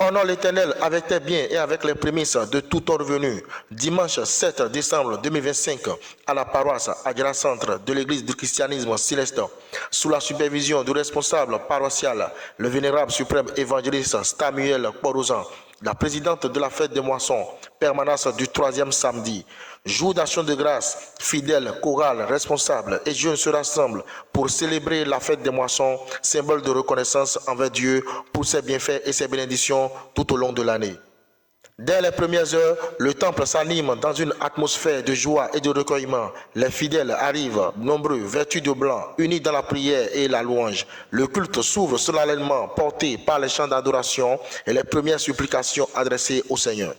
Honore l'Éternel avec tes biens et avec les prémices de tout ton revenu. Dimanche 7 décembre 2025, à la paroisse Adjara Centre de l'Église du christianisme céleste, sous la supervision du responsable paroissial, le vénérable suprême évangéliste Samuel Kourouzan, la présidente de la fête des moissons, permanence du 3e samedi. Jour d'action de grâce, fidèles, chorales, responsables et jeunes se rassemblent pour célébrer la fête des moissons, symbole de reconnaissance envers Dieu pour ses bienfaits et ses bénédictions tout au long de l'année. Dès les premières heures, le temple s'anime dans une atmosphère de joie et de recueillement. Les fidèles arrivent nombreux, vêtus de blanc, unis dans la prière et la louange. Le culte s'ouvre solennellement, porté par les chants d'adoration et les premières supplications adressées au Seigneur.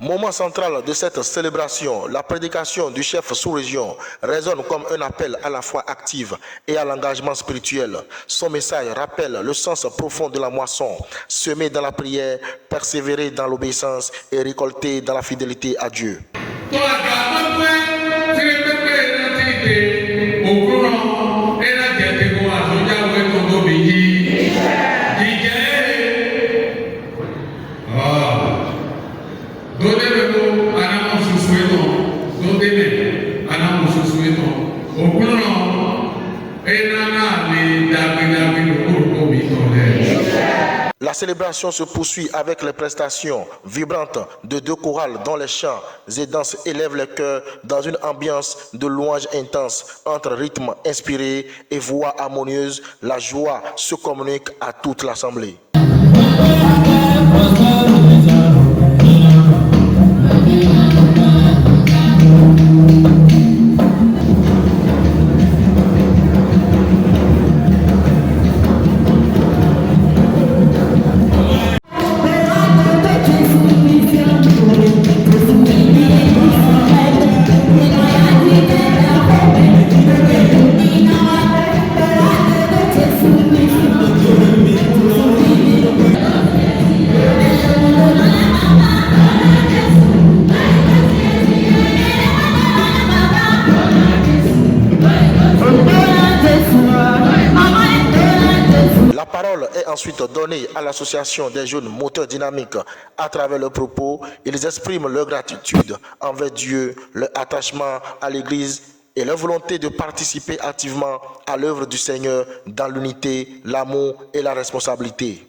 Moment central de cette célébration, la prédication du chef sous-région résonne comme un appel à la foi active et à l'engagement spirituel. Son message rappelle le sens profond de la moisson, semer dans la prière, persévérer dans l'obéissance et récolter dans la fidélité à Dieu. La célébration se poursuit avec les prestations vibrantes de deux chorales dont les chants et danses élèvent les cœurs dans une ambiance de louange intense entre rythmes inspirés et voix harmonieuses. La joie se communique à toute l'assemblée. La parole est ensuite donnée à l'association des jeunes moteurs dynamiques. À travers leurs propos, ils expriment leur gratitude envers Dieu, leur attachement à l'Église et leur volonté de participer activement à l'œuvre du Seigneur dans l'unité, l'amour et la responsabilité.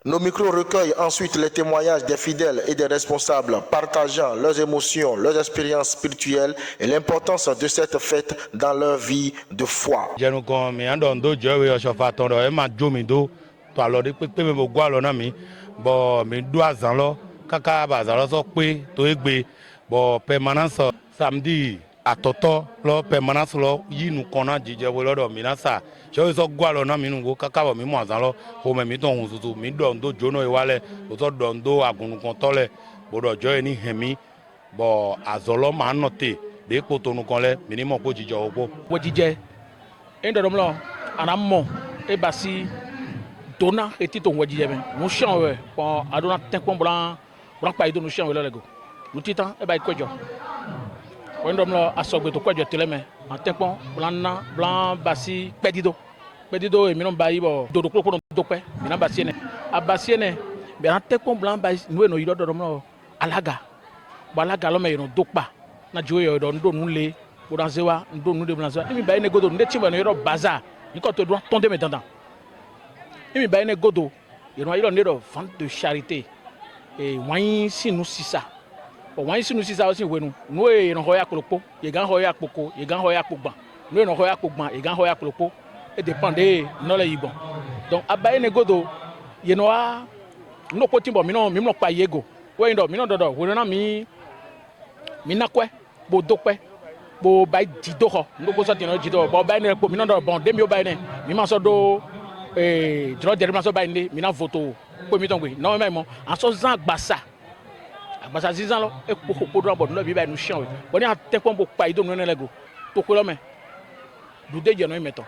Nos micros recueillent ensuite les témoignages des fidèles et des responsables, partageant leurs émotions, leurs expériences spirituelles et l'importance de cette fête dans leur vie de foi. Samedi atoto lo permanence lo yinu kona jije wo lodo minasa so so gwa lo na minu go kaka bo mi mo azan lo o me mi ton huzuzu mi do ndo jono iwale o to do ndo agunun kan tole bodo jo eni hemi bo azolo ma note de ko tonu kan le mi ni mo ko jije opo wo jije endo dom lo anamo e basi dona eti to wo jije me mo shan we po adona tenkon blan pa ido no shan we lo lego no titan e ba ikojo Wendom lo asogbe to kwajo teleme antekpon blan basi pedido e mi non bayi bo dodo koko do pe mi na basi ene abasi ene be antekpon blan bayi no yido dodom lo alaga lo me no dokpa na jiwe yo do ndo nule bo dan zewa ndo nude blan zewa mi bayi ne godo nde timbo no yido baza ni ko to do tonde me dandan mi bayi ne godo yo no yido nedo fond de charité e wan sinu sisa wan sinu sisa osin wenu no e no hoya klopo ye gan hoya poko ye gan hoya pogban no e no hoya pogban ye gan hoya klopo e dépendre no le yibon donc abaye ne godo ye no a no ko timbo mi no pa yego we ndo mi no dodo we na mi nakwe bo dokwe bo bay dido ho ndo ko so tino dido bo bay ne ko mi no do bon demi o bay ne mi ma so do jɔlɔ dɛrɛma sɔ ba yin de mina voto ko mi tɔn koyi n'aw mɛ mɔ an sɔ zan agbasa zizan lɔ e ko dɔrɔn bɔ nulɔ bi ba yin nu siyan o bɔn ne y'a tɛ kɔn bo kpa yi do nu ne lɛ go to ko lɔ mɛ dude jɛ n'o mɛ tɔ.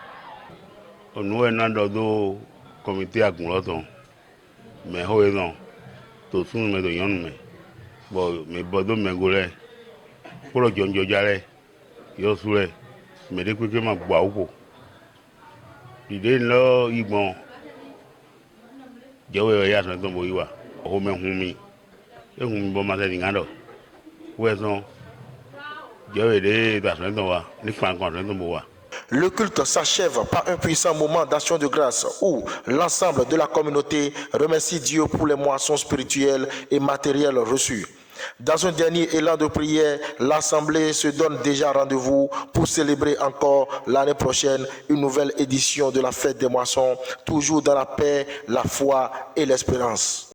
Onu ena dɔ do kɔmite agunlɔtɔ mɛ ho ye nɔ to sun mɛ do nyɔnu mɛ bɔn mɛ bɔ do mɛ go lɛ kpɔlɔ jɔnjɔdza lɛ yɔ su lɛ mɛ de kpekpe ma gbɔ awu ko dide lɔ yigbɔn jɛwɛ yɔ ya sɔn tɔn bo yi wa ɔho mɛ hun mi e hun mi bɔ ma sɛ niŋa dɔ wɛ sɔn jɛwɛ de da sɔn tɔn wa ni kpan kɔn sɔn tɔn bo wa. Le culte s'achève par un puissant moment d'action de grâce où l'ensemble de la communauté remercie Dieu pour les moissons spirituelles et matérielles reçues. Dans un dernier élan de prière, l'Assemblée se donne déjà rendez-vous pour célébrer encore l'année prochaine une nouvelle édition de la fête des moissons, toujours dans la paix, la foi et l'espérance.